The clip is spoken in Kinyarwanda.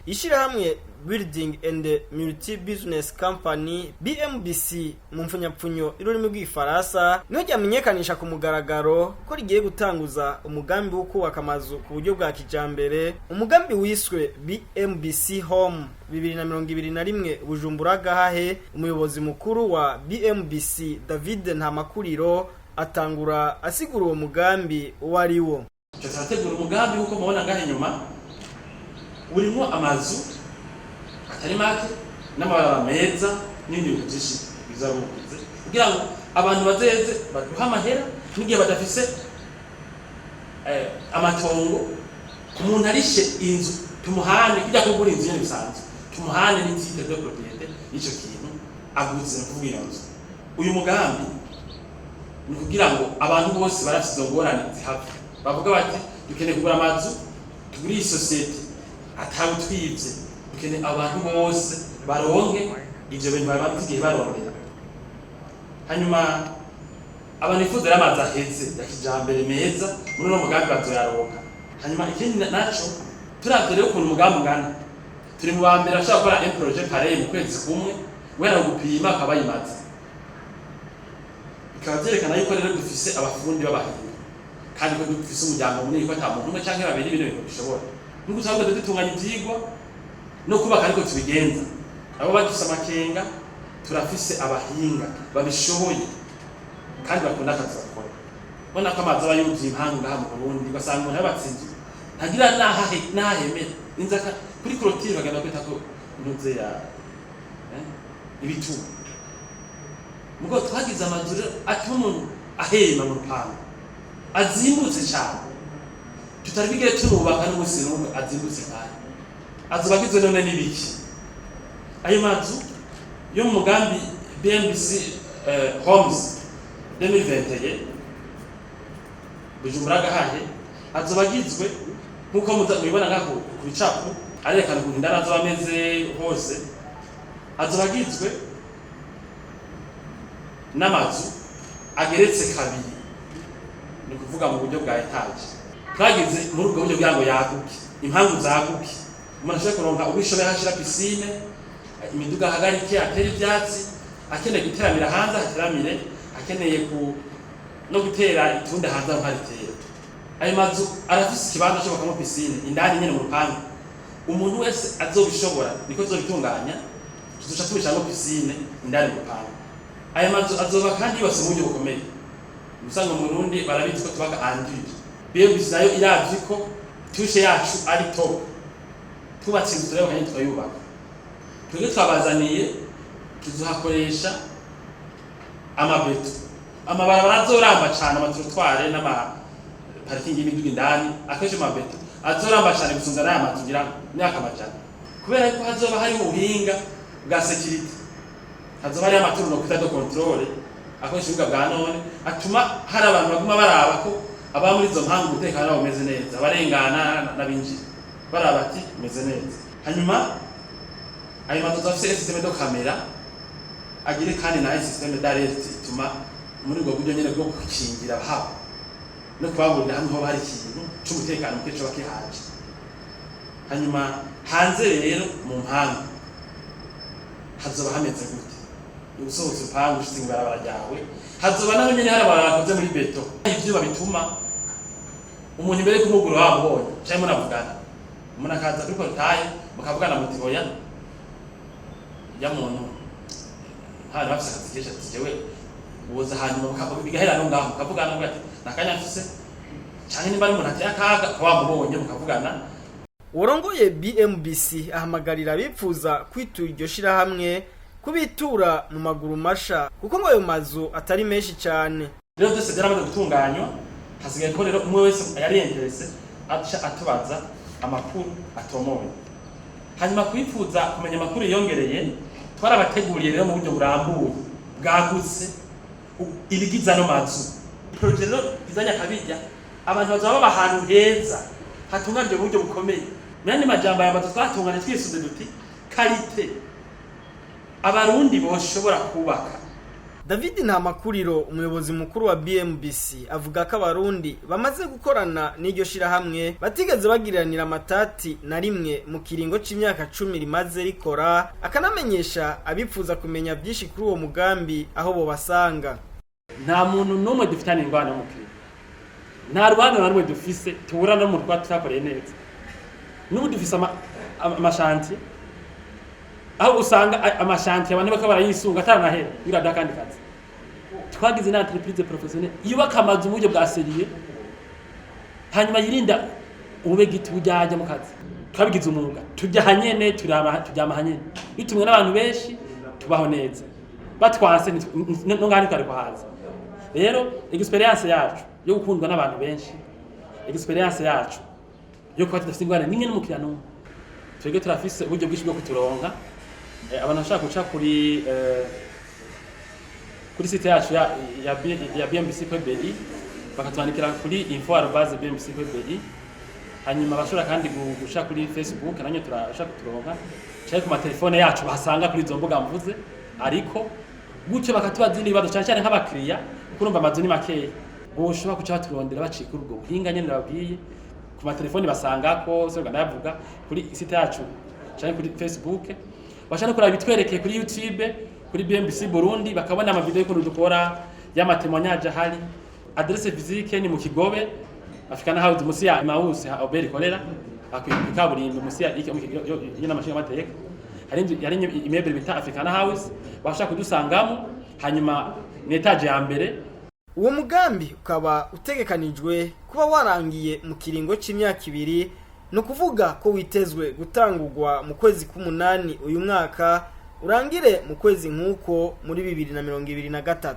Ishirahamwe Building and Multi Business Company BMBC mu mfunyapfunyo irurimi rw'ifaransa niho ryamenyekanisha ku mugaragaro ko rigiye gutanguza umugambi wo kubaka amazu ku buryo bwa kijambere, umugambi wiswe BMBC Home 2021 Bujumbura Gahahe. Umuyobozi mukuru wa BMBC David Ntamakuriro atangura asigura uwo mugambi wariwo. Turategura umugambi uko mubona ngahe nyuma urimo amazu atari make n'amabara meza n'ibindi byinshi bizabukuze kugira ngo abantu bazeze baduha amahera n'igihe badafise amatongo umuntu arishe inzu tumuhane kujya kugura inzu nyine bisanzwe tumuhane n'itike de propriété y'icyo kintu aguze kugira inzu. Uyu mugambi ni kugira ngo abantu bose barafite ngorane zihafi bavuga bati dukeneye kugura amazu tugura iyi societe atawe twibye dukeneye abantu bose baronke ivyo bintu babigiye barondera. Hanyuma abantu bifuza amazi aheze ya kijambere meza muri no mugambi bazoyaronka. Hanyuma ikindi naco turavye ukuntu umugambi ngana turi mu bambere ashaka gukora un projet pareil mu kwezi kumwe wera gupima akabayimaze bikaba vyerekana yuko rero dufise abafundi b'abahinga kandi ko dufise umuryango munini ko ata muntu umwe canke babiri bintu bishobora nuko usanga dutunganya ivyigwa no kubaka ariko tubigenza abo bagifise amakenga turafise abahinga babishoboye kandi bakunda akazi bakora. Bona ko amazi abayuzuye impanga ngaha mu Burundi basanga umuntu yabatsinze ntagira nahemera inzaka kuri clôture bagenda kwita ko ntuze ya ibitu mugo twagize amazuru ati umuntu ahema mu rupango azimbutse cyane tutari bigere turubaka n'umunsi n'umwe azimbutse kandi azobagizwe none n'ibiki. Ayo mazu yo mu mugambi BMBC Homes 2021 Bujumbura Gahahe azobagizwe nkuko mubibona ngako ku bicapu arerekana ukuntu indara z'ameze hose azobagizwe n'amazu ageretse kabiri ni kuvuga mu buryo bwa etage twagize muri ubwo buryo bwango yaguke impamvu zaguke umuntu ashobora kuronka ubwishoboye hashira piscine imiduga hagarike atera ivyatsi akeneye guteramira hanze hateramire akeneye no gutera itunda hanze aho haritera. Ayo mazu arafise ikibanza cyo bakamo piscine indani nyene mu rupangu umuntu wese azobishobora niko zobitunganya tuzoca tubishamo piscine indani mu rupangu. Ayo mazu azoba kandi yose mu buryo bukomeye usanga mu Burundi barabizi ko tubaga anduje BMBC nayo iravye ko tushe yacu ari top tubatse inzu rero kandi twayubaka twege twabazaniye tuzohakoresha amabeto amabarabara azoramba cyane amatrottoir n'ama parking y'imiduga indani akenshi amabeto azoramba cyane gusumza n'aya mazu ngira myaka amajana kubera ko hazoba hari ubuhinga bwa security hazoba hari amaturu no kwita do control akoresha ubuhinga bwa none atuma hari abantu baguma baraba ko aba muri zo mpangu umutekano umeze neza abarengana n'abinjira baraba ati umeze neza. Hanyuma ayo mazu afise systeme de camera agire kandi na systeme d'alerte ituma muri ubwo buryo nyene bwo gukingira abahaba no kubagurira hamwe ho hari ikintu cy'umutekano mukeco bakihaje. Hanyuma hanze rero mu mpangu hazoba hameze gute usohotse upangu ushitse ibarabara ryawe hazoba naho nyene hari abarakoze muri beto ivyo babituma umuntu imbere kumugura wabonye cyangwa munavugana umuntu akaza kuri portail mukavugana muti oya ya muntu hano bafise akatikesha tijewe uwoza hanyuma bigahera no ngaho mukavugana ngo ati nakanya mfise cyane nimba ari umuntu ati akaga wamubonye mukavugana. Urongoye BMBC ahamagarira bipfuza kwitura iryo shirahamwe kubitura mu maguru masha kuko ngo ayo mazu atari menshi cyane. Rero byose byaramaze gutunganywa hasigaye ko rero umwe wese yari interese aca atubaza amakuru atomoye. Hanyuma kwifuza kumenya amakuru yongereye twarabateguriye rero mu buryo burambuye bwagutse ibigiza no mazu projet rero izanya kabijya abantu bazaba bahantu heza hatunganije mu buryo bukomeye. Nani majambo ya mazu twatunganye twisuze duti kalite abarundi boshobora kubaka. David Ntamakuriro umuyobozi mukuru wa BMBC avuga ko abarundi bamaze gukorana n'iryo shirahamwe batigeze bagiriranira amatati na rimwe mu kiringo c'imyaka 10 rimaze rikora, akanamenyesha abipfuza kumenya byinshi kuri uwo mugambi aho bo basanga. Nta muntu n'umwe dufitanye ingwano mu kiringo, nta rwanda na rumwe dufise tubura no mu rwa tutakoreye neza. N'ubu dufise amashanti aho usanga amashanti abantu bakaba barayisunga atanahera birada kandi kazi. Twagize na entreprise professionnelle yubaka amazu mu buryo bwa seriye, hanyuma yirinda ubegiti bujyaje mu kazi. Twabigize umwuga, tujya hanyene tujyama hanyene, bitumwe n'abantu benshi tubaho neza, batwase no ngani kare ko haza. Rero experience yacu yo gukundwa n'abantu benshi, experience yacu yo kuba tudafite ingwane n'inge n'umukiriya n'umwe, twebwe turafise uburyo bwinshi bwo kuturonka. Abantu bashaka guca kuri site yacu ya BMBC.bi bakatwandikira kuri info@bmbc.bi, hanyuma bashobora kandi guca kuri Facebook, nanyo turashaka kuturonka cyane ku matelefone yacu bahasanga kuri izo mbuga mvuze, ariko gutyo bakatubaza ibibazo cyane nk'abakiriya kurumva amazu ni makeya, boshobora kuca baturondera bacika urwo buhinga nyene babwiye ku matelefone basangako so ndavuga kuri site yacu cyane kuri Facebook, bashaka kuraba bitwerekeye kuri YouTube kuri BMBC Burundi, bakabona ama video y'ukuntu dukora y'amatemonyage ahari. Adresse physique ni mu Kigobe Africana House musi ya Emmaus Oberi Kolera akikaburimbo musi ya y'ina mashinga mateka, hari immeuble bita Africana House bashaka kudusangamo, hanyuma ni etage ya mbere. Uwo mugambi ukaba utegekanijwe kuba warangiye mu kiringo c'imyaka 2, no kuvuga ko witezwe gutangurwa mu kwezi k'umunani uyu mwaka urangire mu kwezi nk'uko muri 2023.